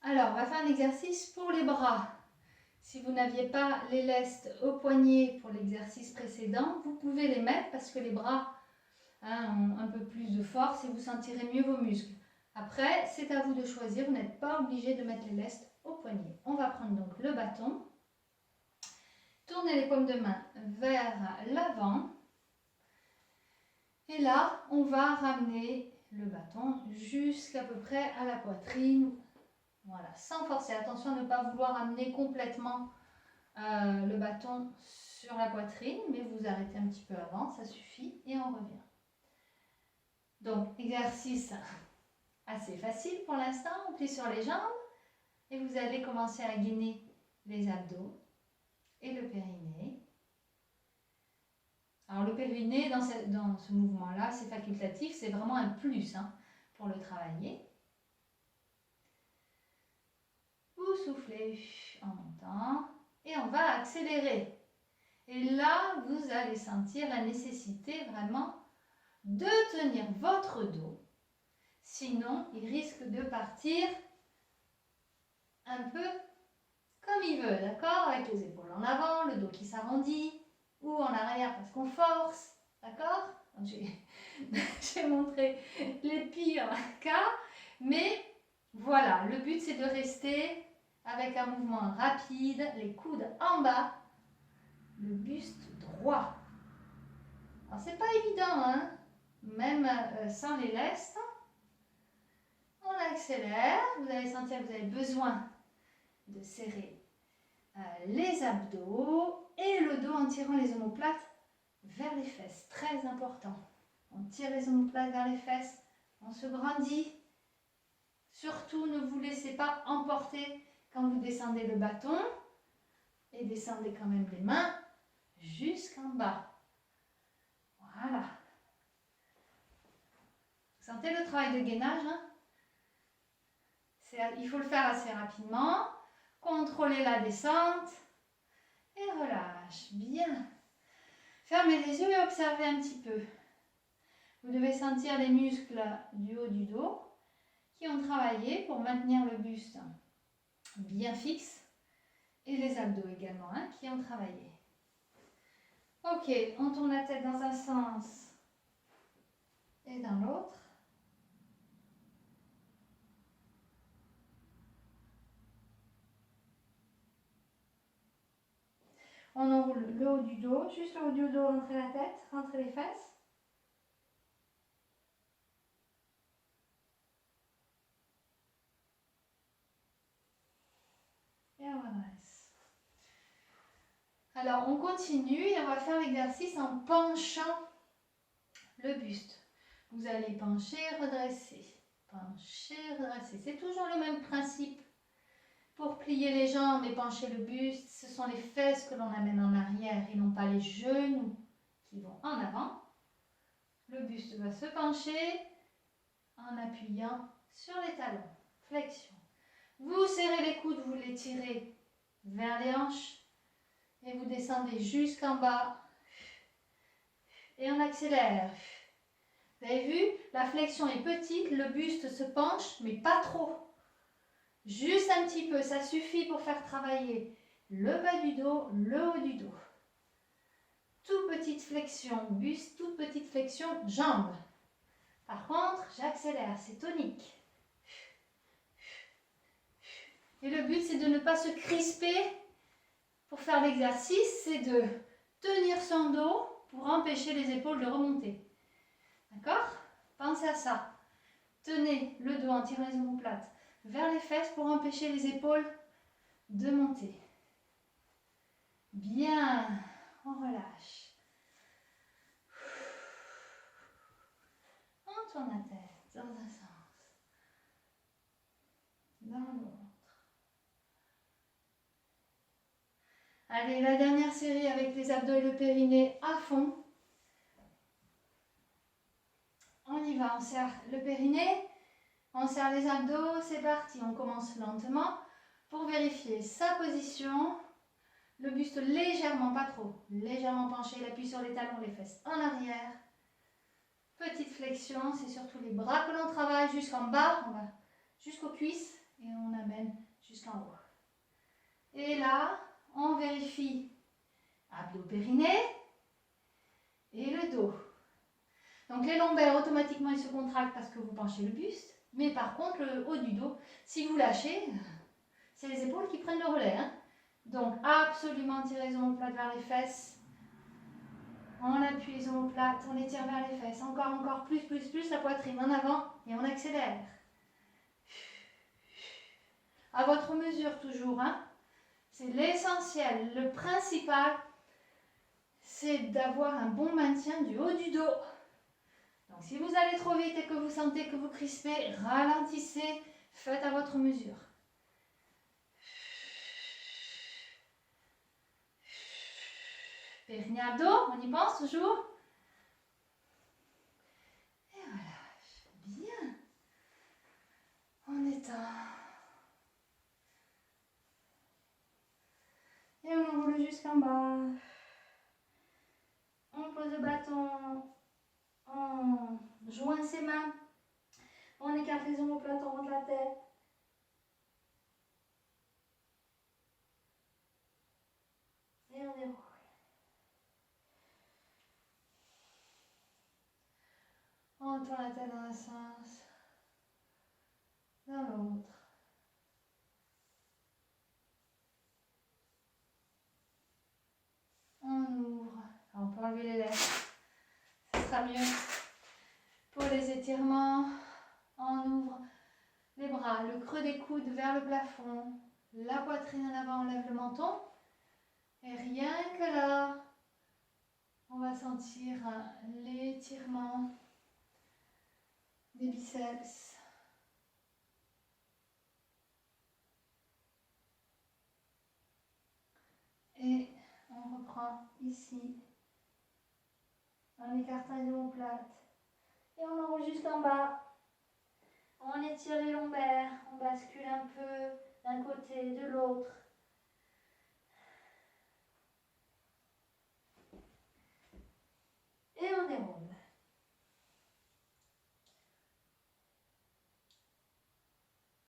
Alors, on va faire un exercice pour les bras. Si vous n'aviez pas les lestes au poignet pour l'exercice précédent, vous pouvez les mettre parce que les bras ont un peu plus de force et vous sentirez mieux vos muscles. Après, c'est à vous de choisir, vous n'êtes pas obligé de mettre les lestes au poignet. On va prendre donc le bâton, tourner les paumes de main vers l'avant et là, on va ramener le bâton jusqu'à peu près à la poitrine. Voilà, sans forcer. Attention à ne pas vouloir amener complètement le bâton sur la poitrine, mais vous arrêtez un petit peu avant, ça suffit, et on revient. Donc, exercice assez facile pour l'instant, on plie sur les jambes, et vous allez commencer à gainer les abdos et le périnée. Alors, le périnée, dans ce mouvement-là, c'est facultatif, c'est vraiment un plus pour le travailler. Vous soufflez en montant et on va accélérer. Et là, vous allez sentir la nécessité vraiment de tenir votre dos. Sinon, il risque de partir un peu comme il veut, d'accord? Avec les épaules en avant, le dos qui s'arrondit ou en arrière parce qu'on force, d'accord? J'ai montré les pires cas, mais voilà, le but c'est de rester avec un mouvement rapide, les coudes en bas, le buste droit. Alors c'est pas évident, même sans les lestes. On accélère, vous allez sentir que vous avez besoin de serrer les abdos et le dos en tirant les omoplates vers les fesses, très important. On tire les omoplates vers les fesses, on se grandit. Surtout, ne vous laissez pas emporter quand vous descendez le bâton et descendez quand même les mains jusqu'en bas. Voilà. Vous sentez le travail de gainage, il faut le faire assez rapidement. Contrôlez la descente et relâche. Bien. Fermez les yeux et observez un petit peu. Vous devez sentir les muscles du haut du dos qui ont travaillé pour maintenir le buste bien fixe et les abdos également qui ont travaillé. Ok, on tourne la tête dans un sens et dans l'autre. On enroule le haut du dos, juste le haut du dos, rentrez la tête, rentrez les fesses. Et on redresse. Alors, on continue et on va faire l'exercice en penchant le buste. Vous allez pencher, redresser. Pencher, redresser. C'est toujours le même principe. Pour plier les jambes et pencher le buste, ce sont les fesses que l'on amène en arrière et non pas les genoux qui vont en avant. Le buste va se pencher en appuyant sur les talons. Flexion. Vous serrez les coudes, vous les tirez vers les hanches et vous descendez jusqu'en bas. Et on accélère. Vous avez vu, la flexion est petite, le buste se penche, mais pas trop. Juste un petit peu, ça suffit pour faire travailler le bas du dos, le haut du dos. Toute petite flexion buste, toute petite flexion jambes. Par contre, j'accélère, c'est tonique. Et le but, c'est de ne pas se crisper pour faire l'exercice, c'est de tenir son dos pour empêcher les épaules de remonter. D'accord? Pensez à ça. Tenez le dos en tirant les omoplates vers les fesses pour empêcher les épaules de monter. Bien, on relâche. On tourne la tête dans un sens, dans l'autre. Allez, la dernière série avec les abdos et le périnée à fond. On y va, on serre le périnée, on serre les abdos, c'est parti. On commence lentement pour vérifier sa position. Le buste légèrement, pas trop, légèrement penché, l'appui sur les talons, les fesses en arrière. Petite flexion, c'est surtout les bras que l'on travaille jusqu'en bas, on va jusqu'aux cuisses et on amène jusqu'en haut. Et là, on vérifie abdos-périnée et le dos. Donc les lombaires, automatiquement, ils se contractent parce que vous penchez le buste. Mais par contre, le haut du dos, si vous lâchez, c'est les épaules qui prennent le relais. Hein. Donc absolument tirez les omoplates vers les fesses. On appuie les omoplates, on les tire vers les fesses. Encore, plus, la poitrine en avant et on accélère. À votre mesure toujours. Hein. C'est l'essentiel, le principal, c'est d'avoir un bon maintien du haut du dos. Donc si vous allez trop vite et que vous sentez que vous crispez, ralentissez, faites à votre mesure. Périnée abdos, on y pense toujours. Et voilà, bien. On étend. Et on enroule jusqu'en bas. On pose le bâton. On joint ses mains. On écarte les omoplates, on monte la tête. Et on déroule. On tourne la tête dans un sens, dans l'autre. On ouvre. On peut enlever les lèvres. Ce sera mieux. Pour les étirements, on ouvre les bras, le creux des coudes vers le plafond. La poitrine en avant, on lève le menton. Et rien que là, on va sentir l'étirement des biceps. Et on reprend ici, en écartant les omoplates. Et on enroule jusqu'en bas. On étire les lombaires.